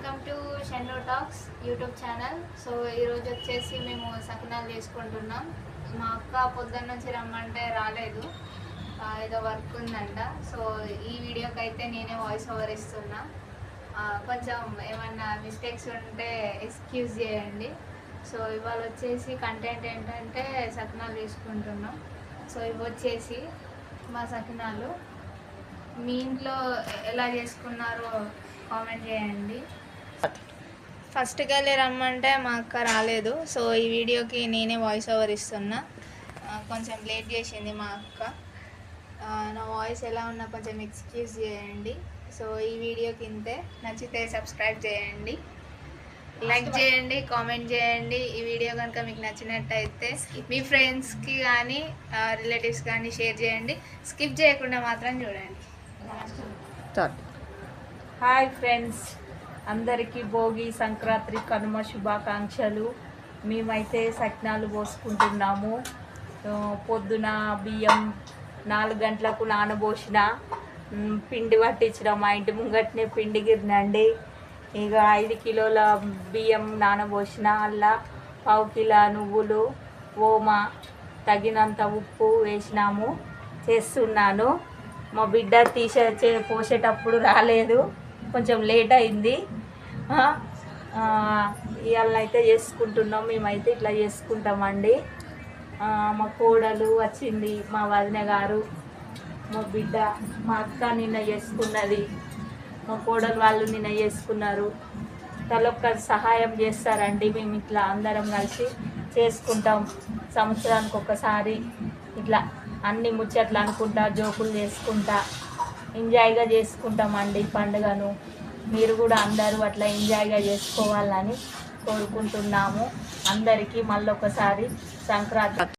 Welcome to Shennu talks YouTube channel. So ఈరోజు వచ్చేసి మేము సకినాలు చేసుకుంటున్నాం. మా అక్క పొద్దున్న నుంచి రమ్మంటే రాలేదు, ఏదో వర్క్ ఉందంట. సో ఈ వీడియోకి అయితే నేనే వాయిస్ ఓవర్ ఇస్తున్నా. కొంచెం ఏమన్నా మిస్టేక్స్ ఉంటే ఎక్స్క్యూజ్ చేయండి. సో ఇవాళ వచ్చేసి కంటెంట్ ఏంటంటే సకినాలు చేసుకుంటున్నాం. సో ఇవి వచ్చేసి మా సకినాలు. మీ ఇంట్లో ఎలా చేసుకున్నారో కామెంట్ చేయండి. ఫస్ట్కి వెళ్ళి రమ్మంటే మా అక్క రాలేదు. సో ఈ వీడియోకి నేనే వాయిస్ ఓవర్ ఇస్తున్నా. కొంచెం లేట్ చేసింది మా అక్క. నా వాయిస్ ఎలా ఉన్నా కొంచెం ఎక్స్క్యూజ్ చేయండి. సో ఈ వీడియోకి ఇంతే. నచ్చితే సబ్స్క్రైబ్ చేయండి, లైక్ చేయండి, కామెంట్ చేయండి. ఈ వీడియో కనుక మీకు నచ్చినట్టయితే మీ ఫ్రెండ్స్కి కానీ రిలేటివ్స్ కానీ షేర్ చేయండి. స్కిప్ చేయకుండా మాత్రం చూడండి. హాయ్ ఫ్రెండ్స్, అందరికీ భోగి, సంక్రాంతి, కనుమ శుభాకాంక్షలు. మేమైతే సకినాలు పోసుకుంటున్నాము. పొద్దున బియ్యం 4 గంటలకు నానబోసిన, పిండి పట్టించిన. మా ఇంటి ముంగట్నే పిండి గిరినండి. ఇక 5 కిలోల బియ్యం నానబోసిన, అలా 1/2 కిలో నువ్వులు, ఓమ, తగినంత ఉప్పు వేసినాము. చేస్తున్నాను. మా బిడ్డ పోసేటప్పుడు రాలేదు, కొంచెం లేట్ అయింది. ఇవాళ అయితే చేసుకుంటున్నాం. మేమైతే ఇట్లా చేసుకుంటామండి. మా కోడలు వచ్చింది, మా వదిన గారు, మా బిడ్డ, మా అక్క నిన్న చేసుకున్నది, మా కోడలు వాళ్ళు నిన్న చేసుకున్నారు. తలొక్క సహాయం చేస్తారండి. మేము ఇట్లా అందరం కలిసి చేసుకుంటాం. సంవత్సరానికి ఒకసారి ఇట్లా అన్ని ముచ్చట్లు అనుకుంటా, జోకులు చేసుకుంటా ఎంజాయ్గా చేసుకుంటామండి పండుగను. మీరు కూడా అందరూ అట్లా ఎంజాయ్గా చేసుకోవాలని కోరుకుంటున్నాము. అందరికీ మళ్ళొకసారి సంక్రాంతి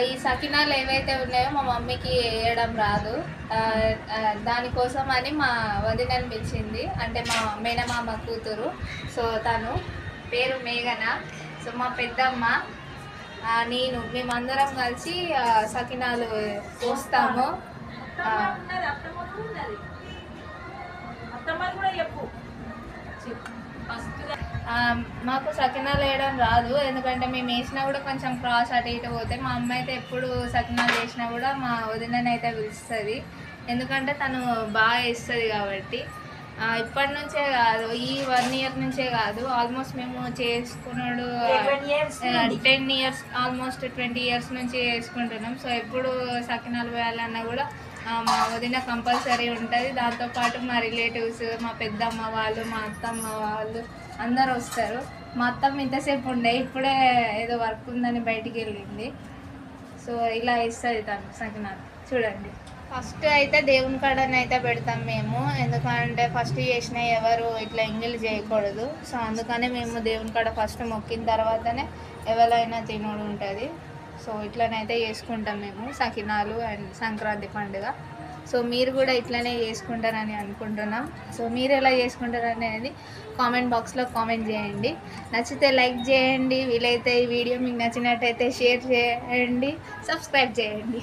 ఈ సకినాలు ఏవైతే ఉన్నాయో మా మమ్మీకి వేయడం రాదు. దానికోసం అని మా వదినని పిలిచింది, అంటే మా మేనమామ కూతురు. సో తను పేరు మేఘన. సో మా పెద్దమ్మ, నేను, మేమందరం కలిసి సకినాలు పోస్తాము. మాకు సకినాలు వేయడం రాదు, ఎందుకంటే మేము వేసినా కూడా కొంచెం క్రాస్ అటు ఇటు పోతే. మా అమ్మ అయితే ఎప్పుడు సకినాలు వేసినా కూడా మా వదినని అయితే పిలుస్తుంది, ఎందుకంటే తను బాగా వేస్తుంది కాబట్టి. ఇప్పటి నుంచే కాదు, ఈ 1 ఇయర్ నుంచే కాదు, ఆల్మోస్ట్ మేము చేసుకున్నాడు 10 ఇయర్స్, ఆల్మోస్ట్ 20 ఇయర్స్ నుంచి చేసుకుంటున్నాం. సో ఎప్పుడు సకినాలు వేయాలన్నా కూడా మా వదిన కంపల్సరీ ఉంటుంది. దాంతోపాటు మా రిలేటివ్స్, మా పెద్దమ్మ వాళ్ళు, మా అత్తమ్మ వాళ్ళు అందరు వస్తారు. మా అత్తమ్మ ఇంతసేపు ఉండే, ఇప్పుడే ఏదో వర్క్ ఉందని బయటికి వెళ్ళింది. సో ఇలా ఇస్తుంది తను సకినాలు. చూడండి, ఫస్ట్ అయితే దేవుని కాడని అయితే పెడతాం మేము, ఎందుకంటే ఫస్ట్ చేసిన ఎవరు ఇట్లా ఎంగిల్ చేయకూడదు. సో అందుకనే మేము దేవుని కాడ ఫస్ట్ మొక్కిన తర్వాతనే ఎవరైనా తినడు ఉంటుంది. సో ఇట్లనైతే చేసుకుంటాం మేము సకినాలు అండ్ సంక్రాంతి పండుగ. సో మీరు కూడా ఇట్లనే చేసుకుంటారని అనుకుంటున్నాం. సో మీరు ఎలా చేసుకుంటారు అనేది కామెంట్ బాక్స్లో కామెంట్ చేయండి. నచ్చితే లైక్ చేయండి, వీలైతే ఈ వీడియో మీకు నచ్చినట్టయితే షేర్ చేయండి, సబ్స్క్రైబ్ చేయండి.